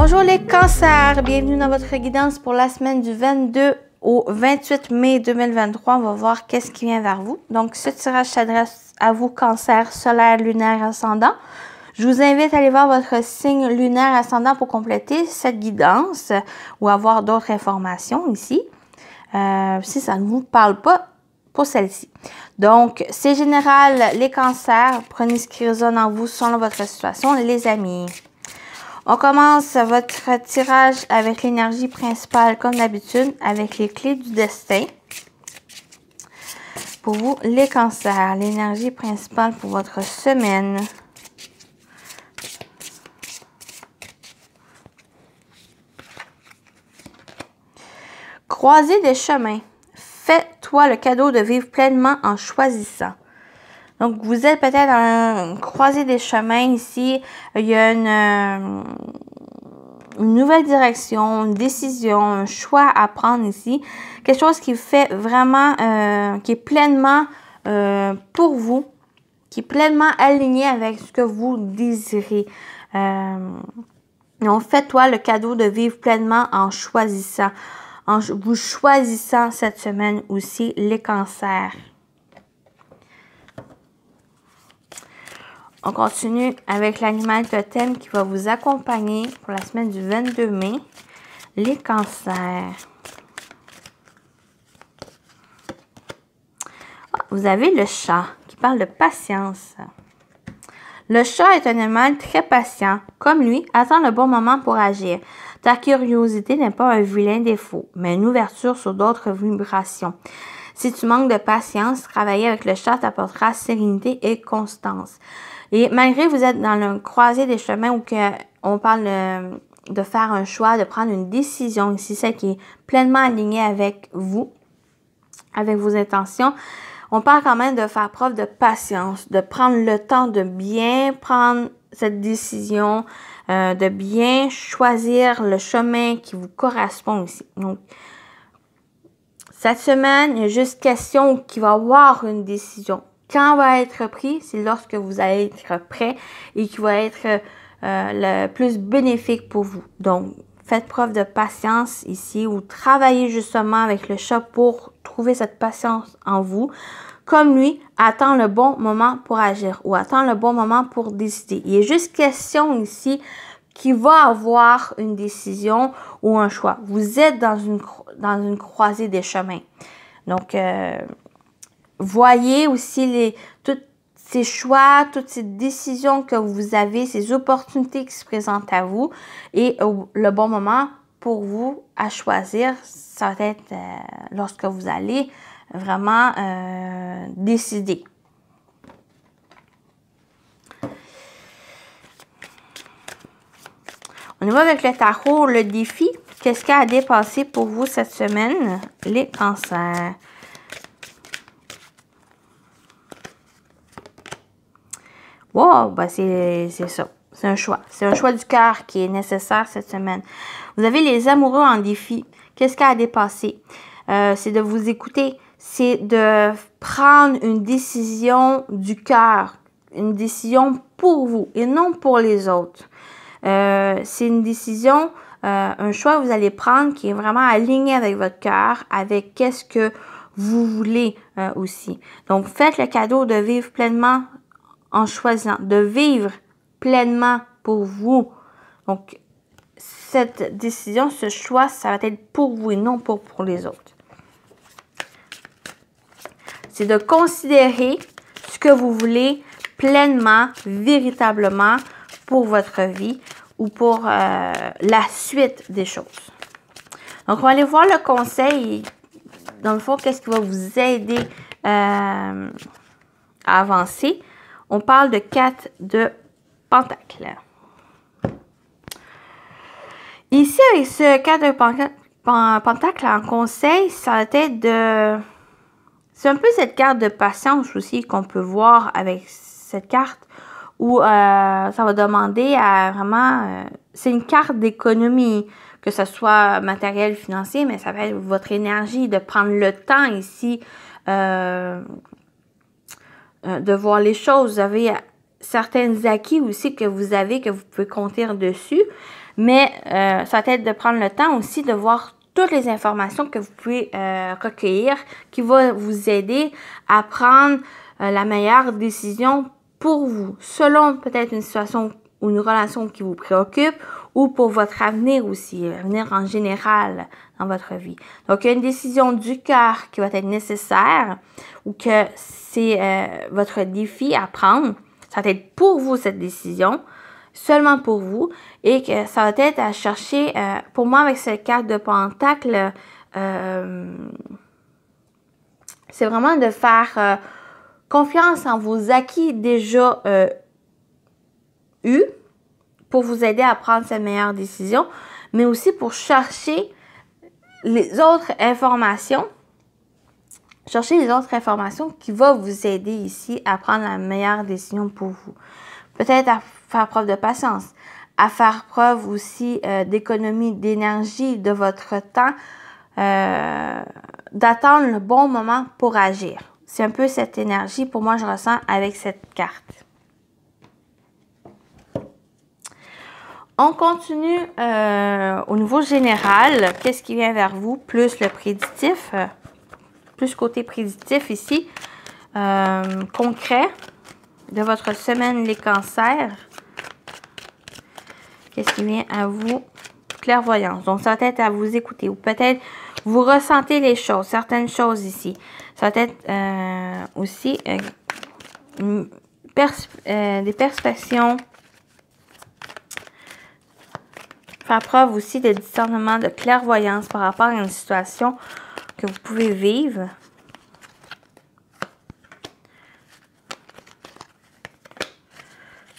Bonjour les cancers, bienvenue dans votre guidance pour la semaine du 22 au 28 mai 2023. On va voir qu'est-ce qui vient vers vous. Donc ce tirage s'adresse à vous cancer solaire, lunaire, ascendant. Je vous invite à aller voir votre signe lunaire ascendant pour compléter cette guidance ou avoir d'autres informations ici. Si ça ne vous parle pas, pour celle-ci. Donc, c'est général, les cancers. Prenez ce qui résonne en vous selon votre situation, les amis. On commence votre tirage avec l'énergie principale, comme d'habitude, avec les clés du destin. Pour vous, les cancers, l'énergie principale pour votre semaine. Croiser des chemins. Fais-toi le cadeau de vivre pleinement en choisissant. Donc, vous êtes peut-être à croiser des chemins ici. Il y a une nouvelle direction, une décision, un choix à prendre ici. Quelque chose qui fait vraiment, qui est pleinement pour vous, qui est pleinement aligné avec ce que vous désirez. Donc, fais-toi le cadeau de vivre pleinement en choisissant. En vous choisissant cette semaine aussi les cancers. On continue avec l'animal totem qui va vous accompagner pour la semaine du 22 mai, les cancers. Vous avez le chat qui parle de patience. Le chat est un animal très patient. Comme lui, attend le bon moment pour agir. Ta curiosité n'est pas un vilain défaut, mais une ouverture sur d'autres vibrations. Si tu manques de patience, travailler avec le chat t'apportera sérénité et constance. Et malgré que vous êtes dans le croisé des chemins où on parle de faire un choix, de prendre une décision ici, celle qui est pleinement alignée avec vous, avec vos intentions, on parle quand même de faire preuve de patience, de prendre le temps de bien prendre cette décision, de bien choisir le chemin qui vous correspond ici. Donc, cette semaine, il y a juste question qu'il va y avoir une décision. Quand va être pris, c'est lorsque vous allez être prêt et qui va être le plus bénéfique pour vous. Donc, faites preuve de patience ici ou travaillez justement avec le chat pour trouver cette patience en vous. Comme lui, attend le bon moment pour agir ou attend le bon moment pour décider. Il est juste question ici qu'il va avoir une décision ou un choix. Vous êtes dans une croisée des chemins. Donc, voyez aussi tous ces choix, toutes ces décisions que vous avez, ces opportunités qui se présentent à vous et le bon moment pour vous à choisir, ça va être lorsque vous allez vraiment décider. On y va avec le tarot, le défi. Qu'est-ce qu'il y a à dépasser pour vous cette semaine, les cancers? Wow, ben c'est ça. C'est un choix. C'est un choix du cœur qui est nécessaire cette semaine. Vous avez les amoureux en défi. Qu'est-ce qu'il y a à dépasser? C'est de vous écouter. C'est de prendre une décision du cœur. Une décision pour vous et non pour les autres. C'est une décision, un choix que vous allez prendre qui est vraiment aligné avec votre cœur, avec qu'est-ce que vous voulez aussi. Donc, faites le cadeau de vivre pleinement en choisissant, de vivre pleinement pour vous. Donc, cette décision, ce choix, ça va être pour vous et non pour les autres. C'est de considérer ce que vous voulez pleinement, véritablement pour votre vie ou pour la suite des choses. Donc, on va aller voir le conseil. Dans le fond, qu'est-ce qui va vous aider à avancer? On parle de 4 de pentacles. Ici, avec ce 4 de pentacles en conseil, ça va être de... C'est un peu cette carte de patience aussi qu'on peut voir avec cette carte où ça va demander à vraiment... c'est une carte d'économie, que ce soit matériel, financier, mais ça va être votre énergie de prendre le temps ici de voir les choses. Vous avez certains acquis aussi que vous avez, que vous pouvez compter dessus. Mais ça va être de prendre le temps aussi de voir toutes les informations que vous pouvez recueillir qui va vous aider à prendre la meilleure décision pour vous, selon peut-être une situation ou une relation qui vous préoccupe ou pour votre avenir aussi, l'avenir en général dans votre vie. Donc, il y a une décision du cœur qui va être nécessaire ou que c'est votre défi à prendre. Ça va être pour vous cette décision, seulement pour vous, et que ça va être à chercher, pour moi avec cette carte de Pentacle, c'est vraiment de faire confiance en vos acquis déjà eus pour vous aider à prendre cette meilleure décision, mais aussi pour chercher les autres informations. Cherchez les autres informations qui vont vous aider ici à prendre la meilleure décision pour vous. Peut-être à faire preuve de patience, à faire preuve aussi d'économie d'énergie, de votre temps, d'attendre le bon moment pour agir. C'est un peu cette énergie, pour moi, je ressens avec cette carte. On continue au niveau général. Qu'est-ce qui vient vers vous? Plus le prédictif. Plus côté prédictif ici. Concret de votre semaine, les cancers. Qu'est-ce qui vient à vous? Clairvoyance. Donc, ça va être à vous écouter. Ou peut-être vous ressentez les choses, certaines choses ici. Ça va être aussi des perceptions. Faire preuve aussi de discernement, de clairvoyance par rapport à une situation que vous pouvez vivre.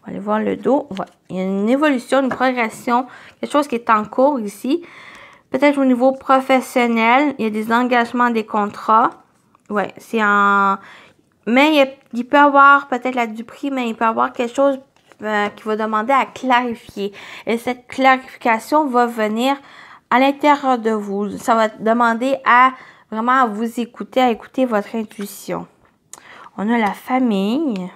On va aller voir le dos. Ouais. Il y a une évolution, une progression, quelque chose qui est en cours ici. Peut-être au niveau professionnel, il y a des engagements, des contrats. Oui, c'est en... Mais il peut y avoir peut-être la duperie, mais il peut y avoir quelque chose qui va demander à clarifier. Et cette clarification va venir à l'intérieur de vous. Ça va demander à vraiment à vous écouter, à écouter votre intuition. On a la famille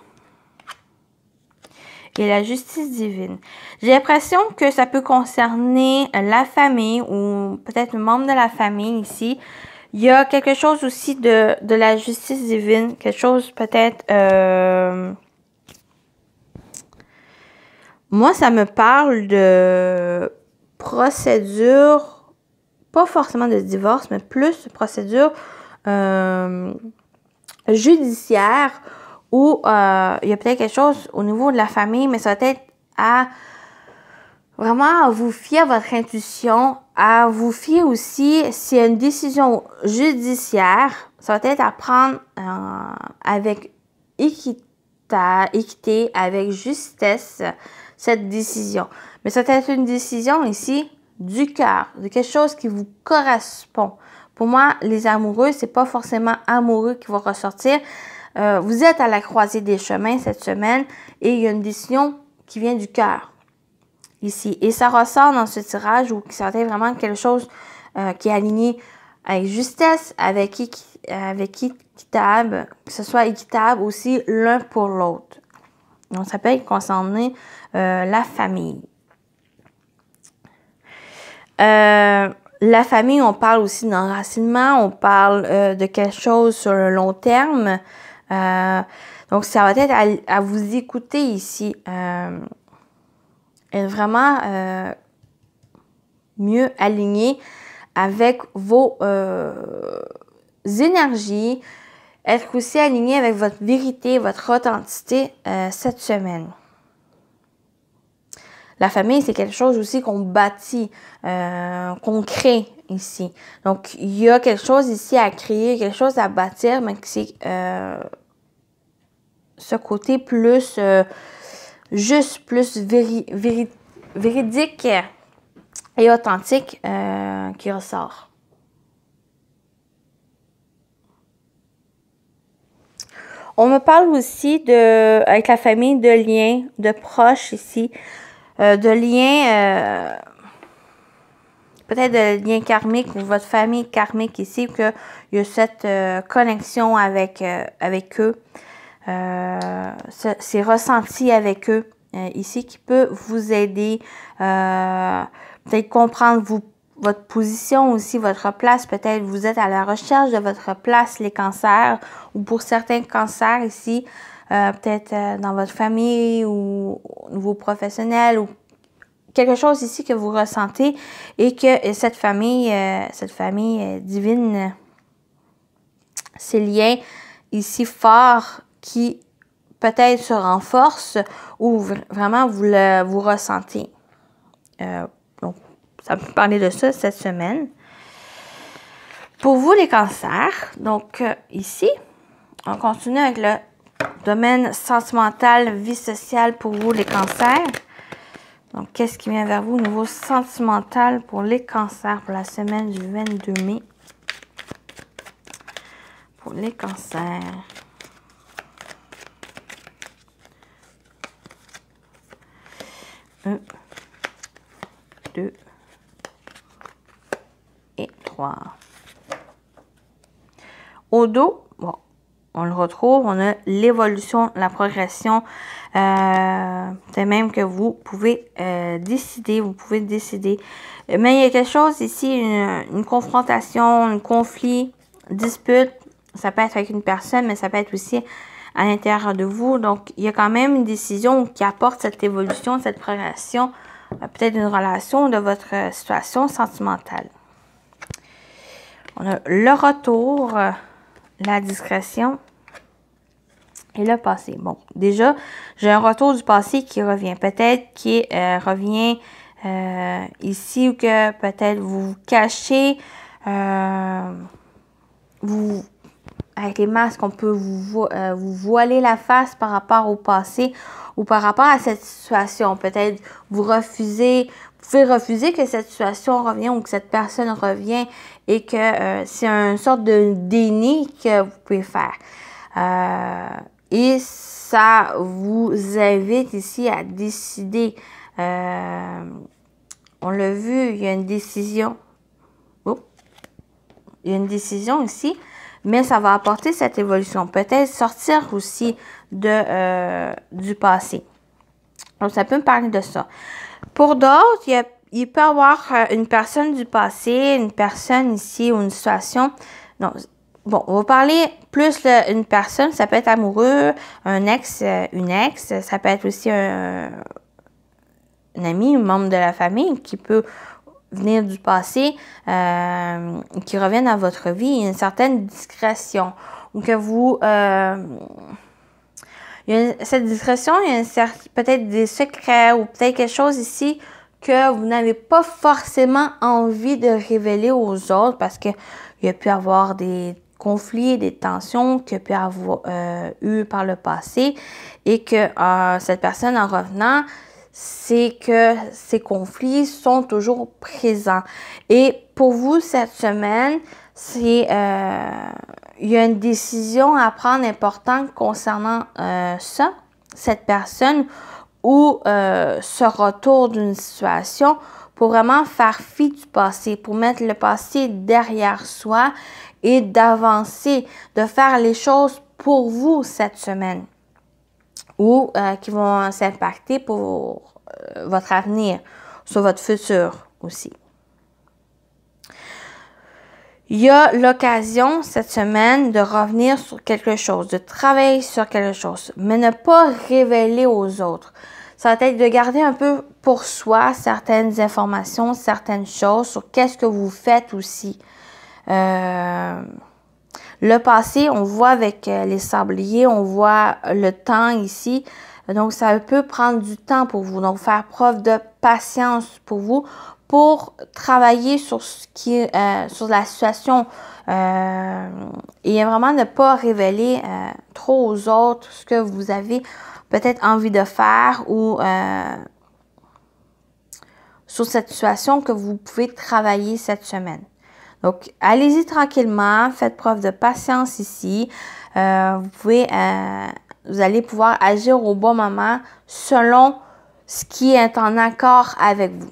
et la justice divine. J'ai l'impression que ça peut concerner la famille ou peut-être un membre de la famille ici. Il y a quelque chose aussi de la justice divine, quelque chose peut-être... moi, ça me parle de procédure, pas forcément de divorce, mais plus de procédure judiciaire où il y a peut-être quelque chose au niveau de la famille, mais ça va être à vraiment vous fier à votre intuition, à vous fier aussi s'il y a une décision judiciaire, ça va être à prendre avec équité, avec justesse, cette décision. Mais ça va être une décision ici du cœur, de quelque chose qui vous correspond. Pour moi, les amoureux, c'est pas forcément amoureux qui va ressortir. Vous êtes à la croisée des chemins cette semaine et il y a une décision qui vient du cœur ici. Et ça ressort dans ce tirage où ça va être vraiment quelque chose qui est aligné avec justesse, avec équitable, que ce soit équitable aussi l'un pour l'autre. Donc, ça peut concerner la famille. La famille, on parle aussi d'enracinement, on parle de quelque chose sur le long terme. Donc, ça va être à vous écouter ici. Être vraiment mieux aligné avec vos énergies. Être aussi aligné avec votre vérité, votre authenticité cette semaine. La famille, c'est quelque chose aussi qu'on bâtit, qu'on crée ici. Donc, il y a quelque chose ici à créer, quelque chose à bâtir, mais c'est ce côté plus juste, plus véridique et authentique qui ressort. On me parle aussi avec la famille de liens, de proches ici, de liens, peut-être de liens karmiques ou votre famille karmique ici, qu'il y a cette connexion avec eux. c'est ressenti avec eux ici qui peut vous aider, peut-être comprendre votre position aussi, votre place. Peut-être vous êtes à la recherche de votre place, les cancers, ou pour certains cancers ici, peut-être dans votre famille ou au niveau professionnel, ou quelque chose ici que vous ressentez et que cette famille divine, ces liens ici forts qui peut-être se renforcent ou vraiment vous ressentez. Donc, ça peut parler de ça cette semaine. Pour vous, les cancers, donc ici, on continue avec le domaine sentimental, vie sociale pour vous, les cancers. Donc, qu'est-ce qui vient vers vous au niveau sentimental pour les cancers pour la semaine du 22 mai? Pour les cancers. Un, 2 et 3. Au dos, bon, on le retrouve, on a l'évolution, la progression. C'est même que vous pouvez décider, Mais il y a quelque chose ici, une confrontation, un conflit, dispute. Ça peut être avec une personne, mais ça peut être aussi à l'intérieur de vous. Donc, il y a quand même une décision qui apporte cette évolution, cette progression, peut-être une relation de votre situation sentimentale. On a le retour, la discrétion et le passé. Bon, déjà, j'ai un retour du passé qui revient. Peut-être qui revient ici ou que peut-être vous vous cachez, avec les masques, on peut vous voiler la face par rapport au passé ou par rapport à cette situation. Peut-être vous pouvez refuser que cette situation revienne ou que cette personne revienne et que c'est une sorte de déni que vous pouvez faire. Et ça vous invite ici à décider. On l'a vu, il y a une décision. Oh, il y a une décision ici. Mais ça va apporter cette évolution. Peut-être sortir aussi du passé. Donc, ça peut me parler de ça. Pour d'autres, il peut y avoir une personne du passé, une personne ici ou une situation. Non, bon, on va parler plus d'une personne. Ça peut être amoureux, un ex, une ex. Ça peut être aussi un ami, un membre de la famille qui peut venir du passé, qui reviennent à votre vie, une certaine discrétion, ou que vous... cette discrétion, il y a peut-être des secrets, ou peut-être quelque chose ici que vous n'avez pas forcément envie de révéler aux autres, parce qu'il y a pu avoir des conflits, des tensions qu'il y a pu avoir eu par le passé, et que cette personne, en revenant, c'est que ces conflits sont toujours présents. Et pour vous, cette semaine, il y a une décision à prendre importante concernant cette personne, ou ce retour d'une situation pour vraiment faire fi du passé, pour mettre le passé derrière soi et d'avancer, de faire les choses pour vous cette semaine, ou qui vont s'impacter pour votre avenir, sur votre futur aussi. Il y a l'occasion cette semaine de revenir sur quelque chose, de travailler sur quelque chose, mais ne pas révéler aux autres. Ça va être de garder un peu pour soi certaines informations, certaines choses sur qu'est-ce que vous faites aussi. Le passé, on voit avec les sabliers, on voit le temps ici. Donc, ça peut prendre du temps pour vous. Donc, faire preuve de patience pour vous, pour travailler sur sur la situation. Et vraiment ne pas révéler trop aux autres ce que vous avez peut-être envie de faire, ou sur cette situation que vous pouvez travailler cette semaine. Donc, allez-y tranquillement, faites preuve de patience ici. Vous allez pouvoir agir au bon moment selon ce qui est en accord avec vous.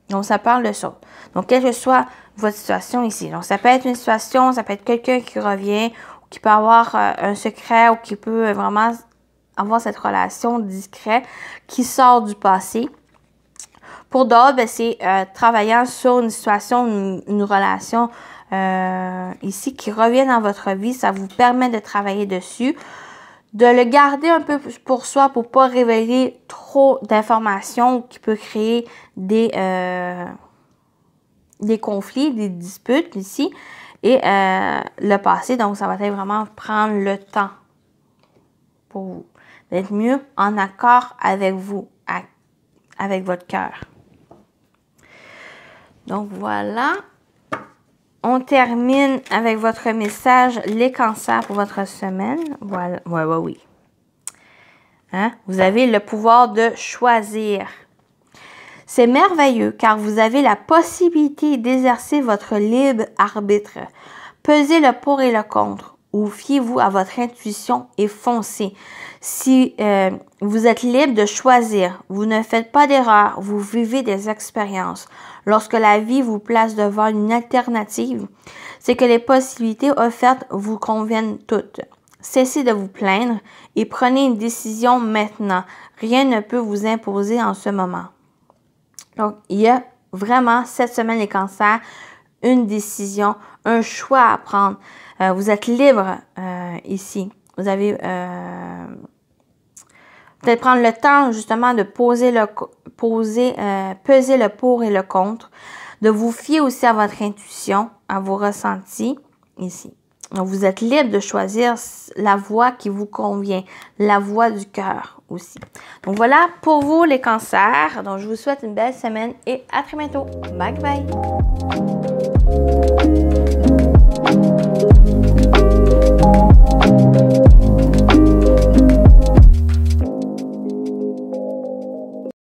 Donc, ça parle de ça. Donc, quelle que soit votre situation ici. Donc, ça peut être une situation, ça peut être quelqu'un qui revient, qui peut avoir un secret ou qui peut vraiment avoir cette relation discrète qui sort du passé. Pour d'autres, ben, c'est travaillant sur une situation, une relation ici qui revient dans votre vie. Ça vous permet de travailler dessus, de le garder un peu pour soi pour ne pas révéler trop d'informations qui peut créer des conflits, des disputes ici. Et le passé, donc ça va être vraiment prendre le temps pour vous, d'être mieux en accord avec vous, avec votre cœur. Donc voilà, on termine avec votre message, les cancers pour votre semaine. Voilà, oui. Hein? Vous avez le pouvoir de choisir. C'est merveilleux car vous avez la possibilité d'exercer votre libre arbitre. Pesez le pour et le contre ou fiez-vous à votre intuition et foncez. Si vous êtes libre de choisir, vous ne faites pas d'erreur, vous vivez des expériences. Lorsque la vie vous place devant une alternative, c'est que les possibilités offertes vous conviennent toutes. Cessez de vous plaindre et prenez une décision maintenant. Rien ne peut vous imposer en ce moment. Donc, il y a vraiment cette semaine les cancers, une décision, un choix à prendre. Vous êtes libre ici. Vous avez peut-être prendre le temps justement de peser le pour et le contre, de vous fier aussi à votre intuition, à vos ressentis ici. Donc, vous êtes libre de choisir la voie qui vous convient, la voie du cœur aussi. Donc, voilà pour vous les cancers. Donc, je vous souhaite une belle semaine et à très bientôt. Bye bye!